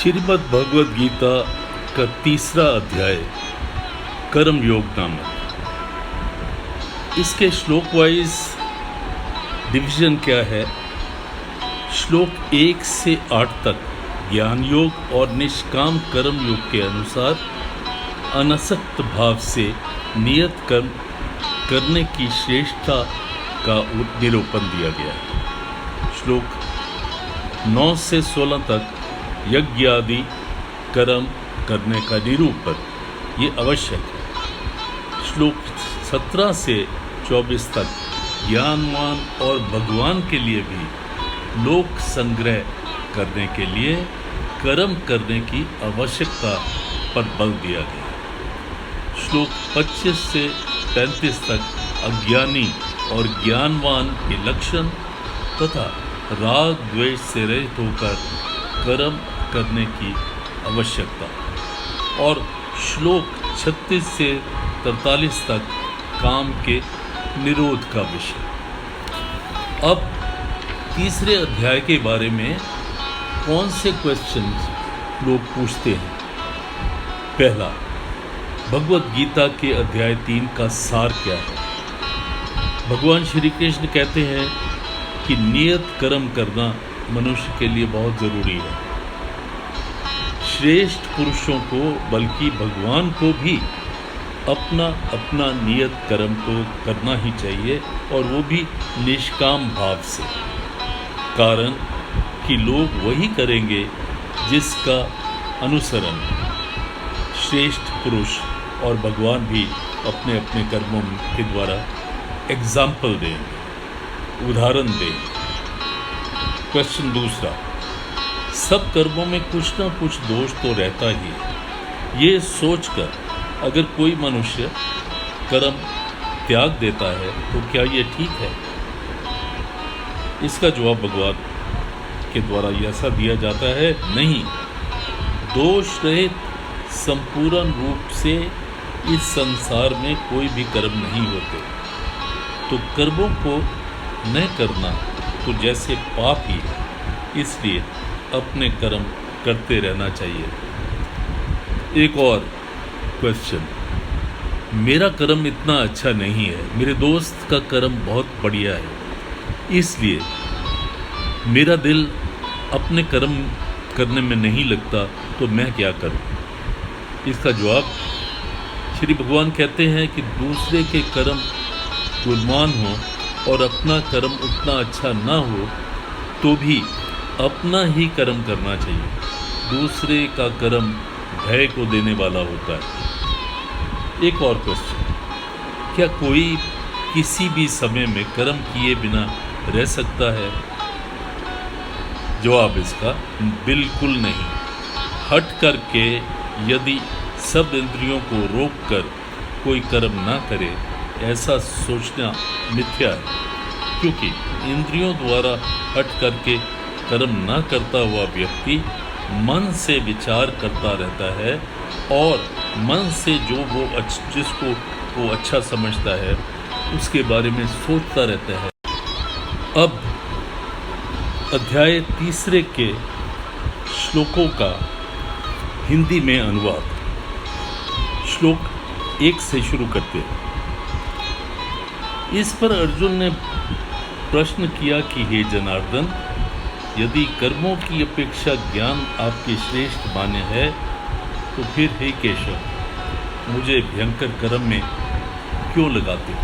श्रीमद् भगवद गीता का तीसरा अध्याय कर्म योग नामक। इसके श्लोक वाइज डिवीजन क्या है? श्लोक 1 से 8 तक ज्ञान योग और निष्काम कर्म योग के अनुसार अनासक्त भाव से नियत कर्म करने की श्रेष्ठता का निरूपण दिया गया है। श्लोक 9 से 16 तक यज्ञ आदि कर्म करने का निरूपण ये आवश्यक है। श्लोक 17 से 24 तक ज्ञानवान और भगवान के लिए भी लोक संग्रह करने के लिए कर्म करने की आवश्यकता पर बल दिया गया। श्लोक 25 से 35 तक अज्ञानी और ज्ञानवान के लक्षण तथा राग द्वेष से रहित होकर कर्म करने की आवश्यकता और श्लोक 36 से 43 तक काम के निरोध का विषय। अब तीसरे अध्याय के बारे में कौन से क्वेश्चन लोग पूछते हैं? पहला, भगवद गीता के अध्याय 3 का सार क्या है? भगवान श्री कृष्ण कहते हैं कि नियत कर्म करना मनुष्य के लिए बहुत ज़रूरी है। श्रेष्ठ पुरुषों को बल्कि भगवान को भी अपना अपना नियत कर्म को करना ही चाहिए और वो भी निष्काम भाव से। कारण कि लोग वही करेंगे जिसका अनुसरण श्रेष्ठ पुरुष और भगवान भी अपने अपने कर्मों के द्वारा एग्जाम्पल देंगे, उदाहरण देंगे। क्वेश्चन दूसरा, सब कर्मों में कुछ ना कुछ दोष तो रहता ही है। ये सोचकर अगर कोई मनुष्य कर्म त्याग देता है तो क्या ये ठीक है? इसका जवाब भगवान के द्वारा ऐसा दिया जाता है, नहीं। दोष रहित संपूर्ण रूप से इस संसार में कोई भी कर्म नहीं होते। तो कर्मों को न करना तो जैसे पाप ही है, इसलिए अपने कर्म करते रहना चाहिए। एक और क्वेश्चन, मेरा कर्म इतना अच्छा नहीं है, मेरे दोस्त का कर्म बहुत बढ़िया है, इसलिए मेरा दिल अपने कर्म करने में नहीं लगता, तो मैं क्या करूं? इसका जवाब श्री भगवान कहते हैं कि दूसरे के कर्म गुणवान हो और अपना कर्म उतना अच्छा ना हो तो भी अपना ही कर्म करना चाहिए। दूसरे का कर्म भय को देने वाला होता है। एक और क्वेश्चन, क्या कोई किसी भी समय में कर्म किए बिना रह सकता है? जवाब इसका बिल्कुल नहीं। हट करके यदि सब इंद्रियों को रोककर कोई कर्म ना करे, ऐसा सोचना मिथ्या है, क्योंकि इंद्रियों द्वारा हट करके कर्म ना करता हुआ व्यक्ति मन से विचार करता रहता है और मन से जो जिसको वो अच्छा समझता है उसके बारे में सोचता रहता है। अब अध्याय 3 के श्लोकों का हिंदी में अनुवाद। श्लोक 1 से शुरू करते हैं। इस पर अर्जुन ने प्रश्न किया कि हे जनार्दन, यदि कर्मों की अपेक्षा ज्ञान आपके श्रेष्ठ मान्य है तो फिर हे केशव, मुझे भयंकर कर्म में क्यों लगाते हो?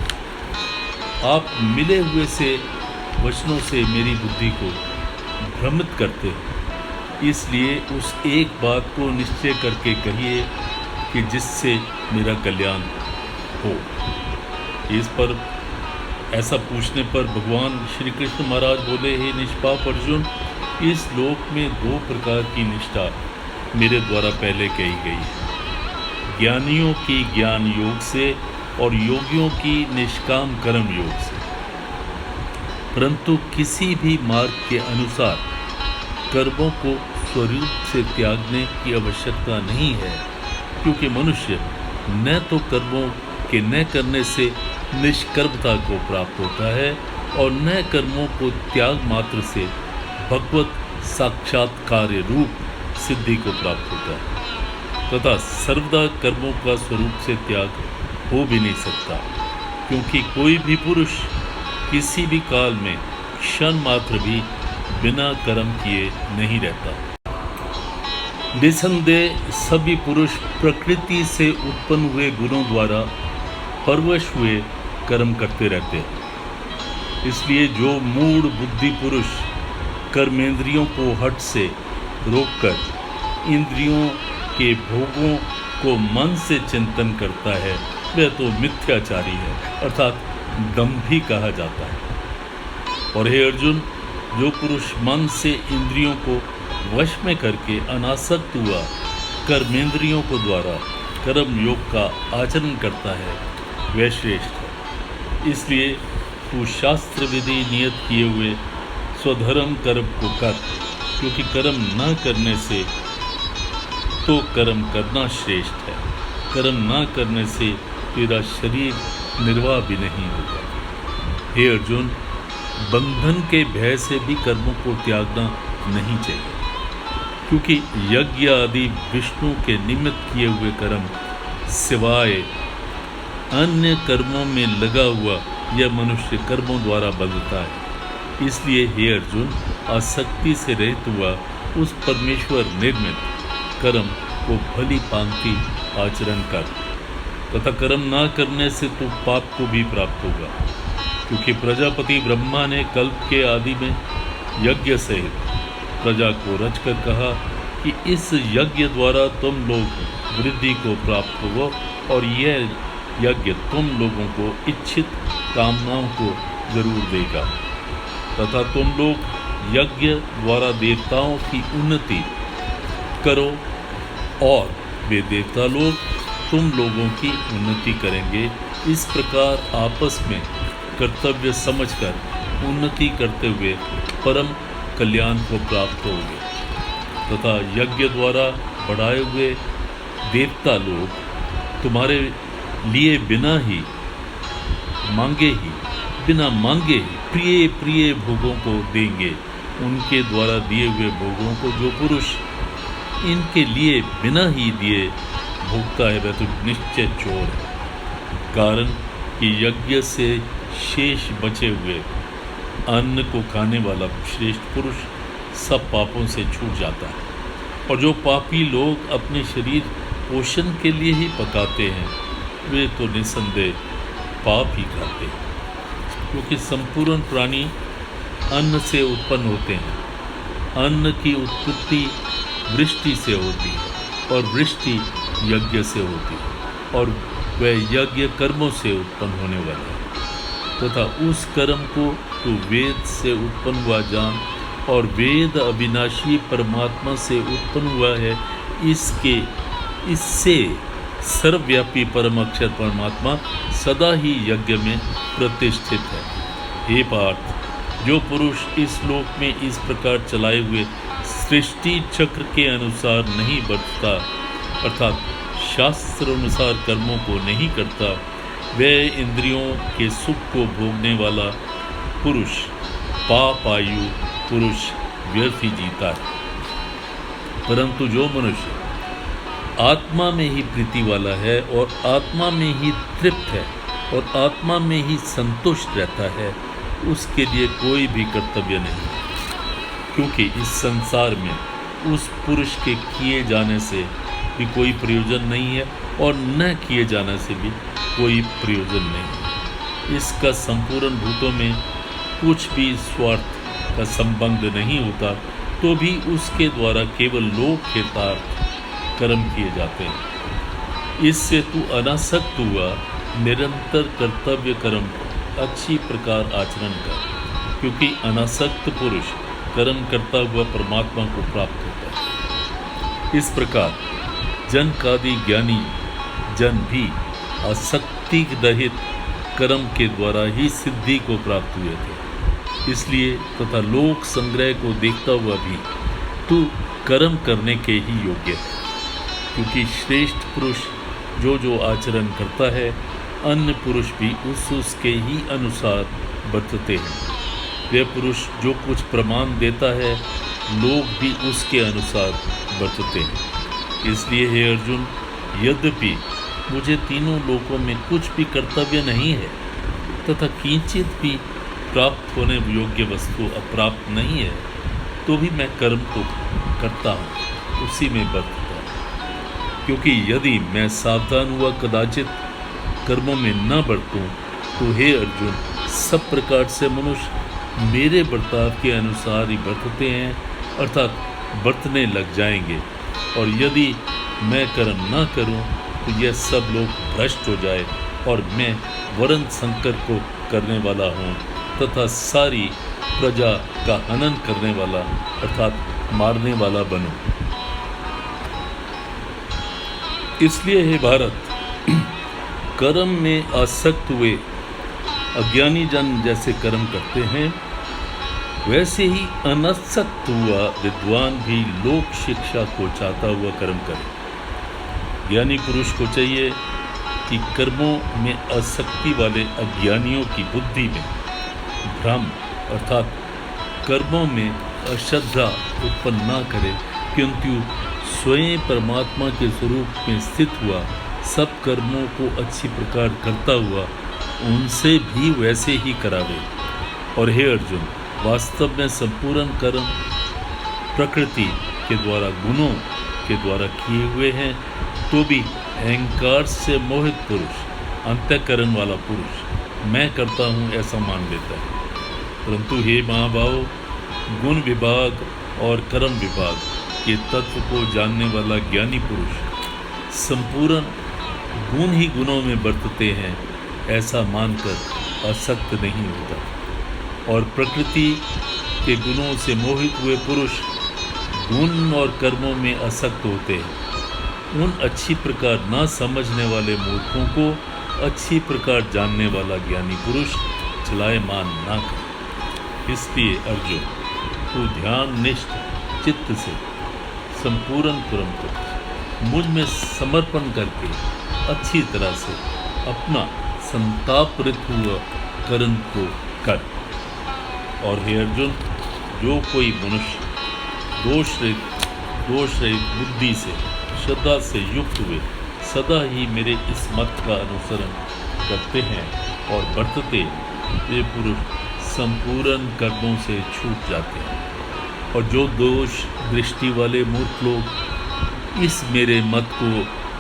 आप मिले हुए से वचनों से मेरी बुद्धि को भ्रमित करते हो, इसलिए उस एक बात को निश्चय करके कहिए कि जिससे मेरा कल्याण हो। इस पर ऐसा पूछने पर भगवान श्री कृष्ण महाराज बोले, हे निष्पाप अर्जुन, इस लोक में 2 प्रकार की निष्ठा मेरे द्वारा पहले कही गई है, ज्ञानियों की ज्ञान योग से और योगियों की निष्काम कर्म योग से। परंतु किसी भी मार्ग के अनुसार कर्मों को स्वरूप से त्यागने की आवश्यकता नहीं है, क्योंकि मनुष्य न तो कर्मों के न करने से निष्कर्मता को प्राप्त होता है और न कर्मों को त्याग मात्र से भगवत साक्षात्कार रूप सिद्धि को प्राप्त होता है तथा सर्वदा कर्मों का स्वरूप से त्याग हो भी नहीं सकता, क्योंकि कोई भी पुरुष किसी भी काल में क्षण मात्र भी बिना कर्म किए नहीं रहता। निसंदेह सभी पुरुष प्रकृति से उत्पन्न हुए गुणों द्वारा परवश हुए कर्म करते रहते हैं। इसलिए जो मूढ़ बुद्धि पुरुष कर्मेंद्रियों को हठ से रोककर इंद्रियों के भोगों को मन से चिंतन करता है, वह तो मिथ्याचारी है, अर्थात दंभी कहा जाता है। और हे अर्जुन, जो पुरुष मन से इंद्रियों को वश में करके अनासक्त हुआ कर्मेंद्रियों को द्वारा कर्म योग का आचरण करता है, वह श्रेष्ठ है। इसलिए तू शास्त्र विधि नियत किए हुए स्वधर्म कर्म को कर, क्योंकि कर्म न करने से तो कर्म करना श्रेष्ठ है। कर्म न करने से तेरा शरीर निर्वाह भी नहीं होगा। हे अर्जुन, बंधन के भय से भी कर्मों को त्यागना नहीं चाहिए, क्योंकि यज्ञ आदि विष्णु के निमित्त किए हुए कर्म सिवाय अन्य कर्मों में लगा हुआ यह मनुष्य कर्मों द्वारा बंधता है। इसलिए हे अर्जुन, आसक्ति से रहित हुआ उस परमेश्वर निर्मित कर्म को भली भांति आचरण कर, तथा कर्म ना करने से तो पाप को भी प्राप्त होगा। क्योंकि प्रजापति ब्रह्मा ने कल्प के आदि में यज्ञ सहित प्रजा को रचकर कहा कि इस यज्ञ द्वारा तुम लोग वृद्धि को प्राप्त हो, और यह यज्ञ तुम लोगों को इच्छित कामनाओं को जरूर देगा, तथा तुम लोग यज्ञ द्वारा देवताओं की उन्नति करो, और वे देवता लोग तुम लोगों की उन्नति करेंगे। इस प्रकार आपस में कर्तव्य समझकर उन्नति करते हुए परम कल्याण को प्राप्त होंगे, तथा यज्ञ द्वारा बढ़ाए हुए देवता लोग तुम्हारे लिए बिना मांगे ही प्रिय प्रिय भोगों को देंगे। उनके द्वारा दिए हुए भोगों को जो पुरुष इनके लिए बिना ही दिए भोगता है, वह तो निश्चय चोर है। कारण कि यज्ञ से शेष बचे हुए अन्न को खाने वाला श्रेष्ठ पुरुष सब पापों से छूट जाता है, और जो पापी लोग अपने शरीर पोषण के लिए ही पकाते हैं, वे तो निसंदेह पाप ही खाते हैं। क्योंकि संपूर्ण प्राणी अन्न से उत्पन्न होते हैं। अन्न की उत्पत्ति वृष्टि से होती है, और वृष्टि यज्ञ से होती है, और वह यज्ञ कर्मों से उत्पन्न होने वाला है। तथा उस कर्म को तू वेद से उत्पन्न हुआ जान, और वेद अविनाशी परमात्मा से उत्पन्न हुआ है। इससे सर्वव्यापी परम अक्षर परमात्मा सदा ही यज्ञ में प्रतिष्ठित है। हे पार्थ, जो पुरुष इस लोक में इस प्रकार चलाए हुए सृष्टि चक्र के अनुसार नहीं बरतता, अर्थात शास्त्र अनुसार कर्मों को नहीं करता, वह इंद्रियों के सुख को भोगने वाला पुरुष पापायु पुरुष व्यर्थ ही जीता है। परंतु जो मनुष्य आत्मा में ही प्रीति वाला है, और आत्मा में ही तृप्त है, और आत्मा में ही संतुष्ट रहता है, उसके लिए कोई भी कर्तव्य नहीं, क्योंकि इस संसार में उस पुरुष के किए जाने से भी कोई प्रयोजन नहीं है, और न किए जाने से भी कोई प्रयोजन नहीं। इसका संपूर्ण भूतों में कुछ भी स्वार्थ का संबंध नहीं होता, तो भी उसके द्वारा केवल लोक हितार्थ कर्म किए जाते हैं। इससे तू अनासक्त हुआ निरंतर कर्तव्य कर्म अच्छी प्रकार आचरण कर, क्योंकि अनासक्त पुरुष कर्म करता हुआ परमात्मा को प्राप्त होता है। इस प्रकार जनकादि ज्ञानी जन भी आसक्ति रहित कर्म के द्वारा ही सिद्धि को प्राप्त हुए थे। इसलिए तथा लोक संग्रह को देखता हुआ भी तू कर्म करने के ही योग्य है, क्योंकि श्रेष्ठ पुरुष जो आचरण करता है, अन्य पुरुष भी उसके ही अनुसार बरतते हैं। वह पुरुष जो कुछ प्रमाण देता है, लोग भी उसके अनुसार बरतते हैं। इसलिए हे अर्जुन, यद्यपि मुझे तीनों लोकों में कुछ भी कर्तव्य नहीं है तथा किंचित भी प्राप्त होने योग्य वस्तु अप्राप्त नहीं है, तो भी मैं कर्म तो करता हूँ, उसी में बरतता हूँ। क्योंकि यदि मैं सावधान हुआ कदाचित कर्मों में न बरतूं, तो हे अर्जुन, सब प्रकार से मनुष्य मेरे बर्ताव के अनुसार ही बरतते हैं, अर्थात बरतने लग जाएंगे। और यदि मैं कर्म न करूं, तो यह सब लोग भ्रष्ट हो जाए और मैं वरण संकर को करने वाला हूँ तथा सारी प्रजा का हनन करने वाला अर्थात मारने वाला बनूं। इसलिए हे भारत, कर्म में आसक्त हुए अज्ञानी जन जैसे कर्म करते हैं, वैसे ही अनासक्त हुआ विद्वान भी लोक शिक्षा को चाहता हुआ कर्म करे। ज्ञानी पुरुष को चाहिए कि कर्मों में आसक्ति वाले अज्ञानियों की बुद्धि में भ्रम अर्थात कर्मों में अश्रद्धा उत्पन्न न करे, किंतु स्वयं परमात्मा के स्वरूप में स्थित हुआ सब कर्मों को अच्छी प्रकार करता हुआ उनसे भी वैसे ही करावे। और हे अर्जुन, वास्तव में संपूर्ण कर्म प्रकृति के द्वारा गुणों के द्वारा किए हुए हैं, तो भी अहंकार से मोहित पुरुष, अंतःकरण वाला पुरुष मैं करता हूँ ऐसा मान लेता है। परंतु हे महाभाव, गुण विभाग और कर्म विभाग के तत्व को जानने वाला ज्ञानी पुरुष संपूर्ण गुण ही गुणों में बरतते हैं ऐसा मानकर आसक्त नहीं होता। और प्रकृति के गुणों से मोहित हुए पुरुष गुण और कर्मों में आसक्त होते हैं। उन अच्छी प्रकार ना समझने वाले मूर्खों को अच्छी प्रकार जानने वाला ज्ञानी पुरुष चलायमान ना करे। इसलिए अर्जुन, तू ध्यान निष्ठ चित्त से संपूर्ण कर्म को मुझ में समर्पण करके अच्छी तरह से अपना संतापरित हुआ कर्म को कर। और हे अर्जुन, जो कोई मनुष्य दोष रहित बुद्धि से श्रद्धा से युक्त हुए सदा ही मेरे इस मत का अनुसरण करते हैं और बरतते, वे पुरुष संपूर्ण कर्मों से छूट जाते हैं। और जो दोष दृष्टि वाले मूर्ख लोग इस मेरे मत को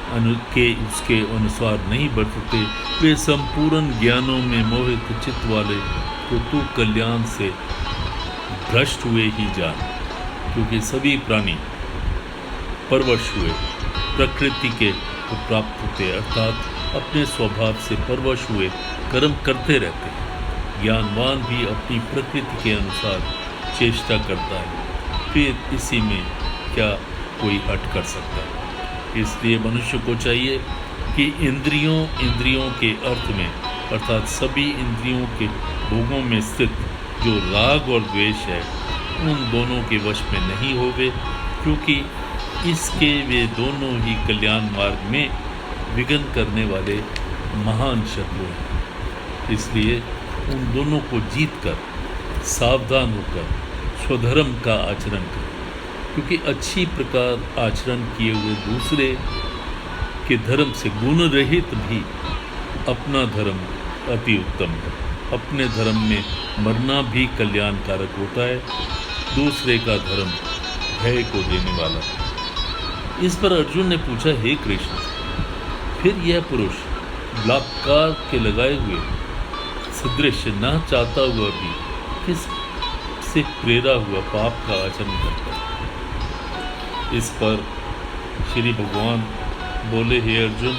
उसके अनुसार नहीं बरतते, वे संपूर्ण ज्ञानों में मोहित चित्त वाले तो तू कल्याण से भ्रष्ट हुए ही जान। क्योंकि सभी प्राणी परवश हुए प्रकृति के को प्राप्त होते, अर्थात अपने स्वभाव से परवश हुए कर्म करते रहते हैं। ज्ञानवान भी अपनी प्रकृति के अनुसार चेष्टा करता है, फिर इसी में क्या कोई हट कर सकता है। इसलिए मनुष्य को चाहिए कि इंद्रियों के अर्थ में अर्थात सभी इंद्रियों के भोगों में स्थित जो राग और द्वेष है, उन दोनों के वश में नहीं होवे, क्योंकि इसके वे दोनों ही कल्याण मार्ग में विघ्न करने वाले महान शत्रु हैं। इसलिए उन दोनों को जीत कर सावधान होकर स्वधर्म का आचरण करें, क्योंकि अच्छी प्रकार आचरण किए हुए दूसरे के धर्म से गुण रहित भी अपना धर्म अति उत्तम है। अपने धर्म में मरना भी कल्याणकारक होता है, दूसरे का धर्म भय को देने वाला है। इस पर अर्जुन ने पूछा, हे कृष्ण, फिर यह पुरुष बलात्कार के लगाए हुए सदृश न चाहता हुआ भी किस से प्रेरा हुआ पाप का आचरण करता है? इस पर श्री भगवान बोले, हे अर्जुन,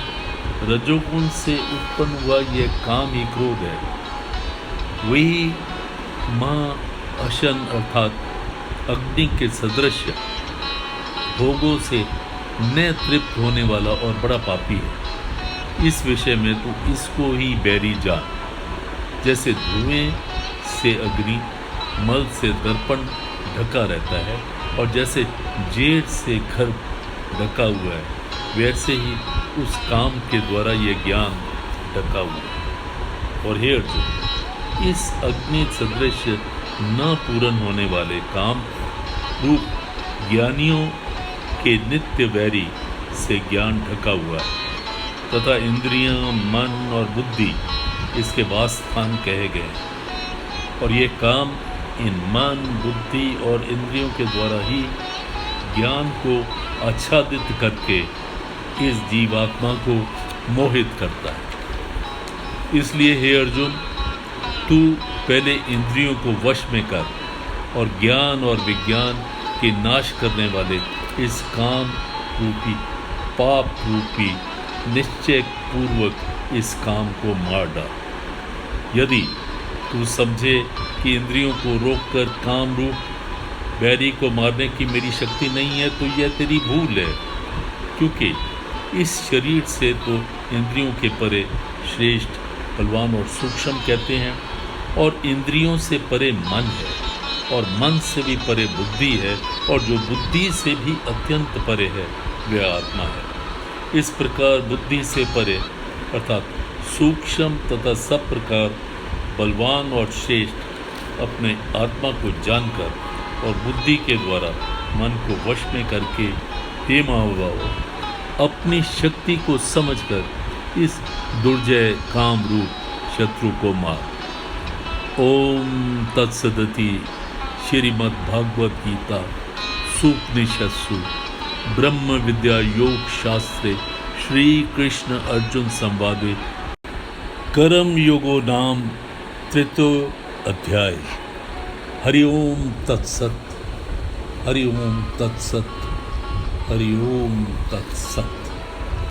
रजोगुण से उत्पन्न हुआ यह काम ही क्रोध है, वही महाअशन अर्थात अग्नि के सदृश भोगों से न तृप्त होने वाला और बड़ा पापी है। इस विषय में तो इसको ही बैरी जान। जैसे धुएं से अग्नि, मल से दर्पण ढका रहता है, और जैसे जेठ से घर ढका हुआ है, वैसे ही उस काम के द्वारा यह ज्ञान ढका हुआ है। और हे अर्जुन, इस अग्नि सदृश न पूर्ण होने वाले काम रूप ज्ञानियों के नित्य वैरी से ज्ञान ढका हुआ है तथा इंद्रियां, मन और बुद्धि इसके वासस्थान कहे गए हैं। और ये काम इन मन, बुद्धि और इंद्रियों के द्वारा ही ज्ञान को आच्छादित करके इस जीवात्मा को मोहित करता है। इसलिए हे अर्जुन, तू पहले इंद्रियों को वश में कर और ज्ञान और विज्ञान के नाश करने वाले इस काम रूपी, पाप रूपी निश्चय पूर्वक इस काम को मार डाल। यदि तू समझे कि इंद्रियों को रोककर काम रूप बैरी को मारने की मेरी शक्ति नहीं है तो यह तेरी भूल है, क्योंकि इस शरीर से तो इंद्रियों के परे श्रेष्ठ, बलवान और सूक्ष्म कहते हैं, और इंद्रियों से परे मन है और मन से भी परे बुद्धि है, और जो बुद्धि से भी अत्यंत परे है वह आत्मा है। इस प्रकार बुद्धि से परे अर्थात सूक्ष्म तथा सब प्रकार बलवान और श्रेष्ठ अपने आत्मा को जानकर और बुद्धि के द्वारा मन को वश में करके हे महानुभाव, अपनी शक्ति को समझकर इस दुर्जय काम रूप शत्रु को मार। ओम तत्सदिति। श्रीमद् भागवत गीता सूपनिषत्सु ब्रह्म विद्या योग शास्त्रे श्री कृष्ण अर्जुन संवादे कर्म योगो नाम तृतीय अध्याय। हरि ओम तत्सत। हरि ओम तत्सत। हरि ओम तत्सत।